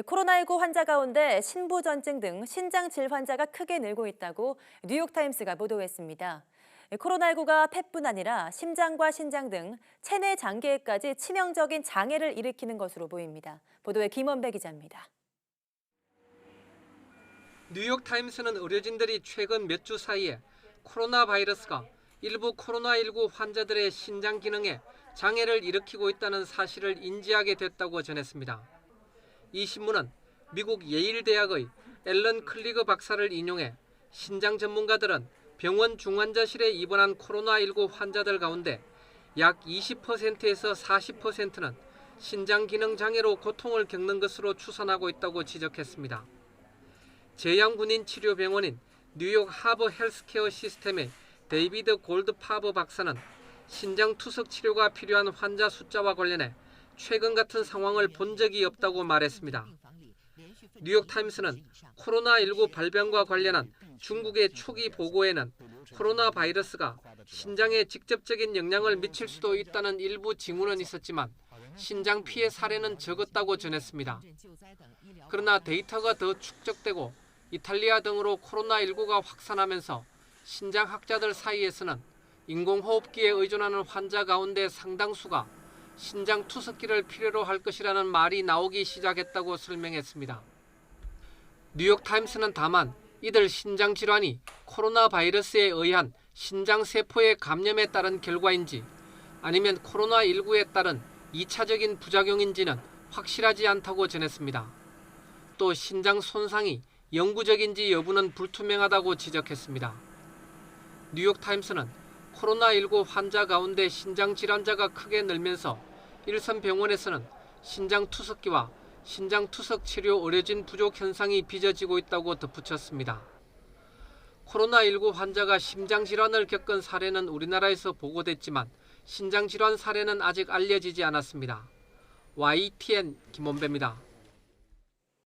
코로나19 환자 가운데 신부전증 등 신장 질 환자가 크게 늘고 있다고 뉴욕타임스가 보도했습니다. 코로나19가 폐뿐 아니라 심장과 신장 등 체내 장기에까지 치명적인 장애를 일으키는 것으로 보입니다. 보도에 김원배 기자입니다. 뉴욕타임스는 의료진들이 최근 몇 주 사이에 코로나 바이러스가 일부 코로나19 환자들의 신장 기능에 장애를 일으키고 있다는 사실을 인지하게 됐다고 전했습니다. 이 신문은 미국 예일대학의 앨런 클리그 박사를 인용해 신장 전문가들은 병원 중환자실에 입원한 코로나19 환자들 가운데 약 20%에서 40%는 신장 기능 장애로 고통을 겪는 것으로 추산하고 있다고 지적했습니다. 제왕군인 치료병원인 뉴욕 하버 헬스케어 시스템의 데이비드 골드파버 박사는 신장 투석 치료가 필요한 환자 숫자와 관련해 최근 같은 상황을 본 적이 없다고 말했습니다. 뉴욕타임스는 코로나19 발병과 관련한 중국의 초기 보고에는 코로나 바이러스가 신장에 직접적인 영향을 미칠 수도 있다는 일부 징후는 있었지만 신장 피해 사례는 적었다고 전했습니다. 그러나 데이터가 더 축적되고 이탈리아 등으로 코로나19가 확산하면서 신장학자들 사이에서는 인공호흡기에 의존하는 환자 가운데 상당수가 신장 투석기를 필요로 할 것이라는 말이 나오기 시작했다고 설명했습니다. 뉴욕타임스는 다만 이들 신장 질환이 코로나 바이러스에 의한 신장 세포의 감염에 따른 결과인지 아니면 코로나19에 따른 2차적인 부작용인지는 확실하지 않다고 전했습니다. 또 신장 손상이 영구적인지 여부는 불투명하다고 지적했습니다. 뉴욕타임스는 코로나19 환자 가운데 신장 질환자가 크게 늘면서 일선 병원에서는 신장 투석기와 신장 투석 치료 의료진 부족 현상이 빚어지고 있다고 덧붙였습니다. 코로나19 환자가 심장 질환을 겪은 사례는 우리나라에서 보고됐지만 신장 질환 사례는 아직 알려지지 않았습니다. YTN 김원배입니다.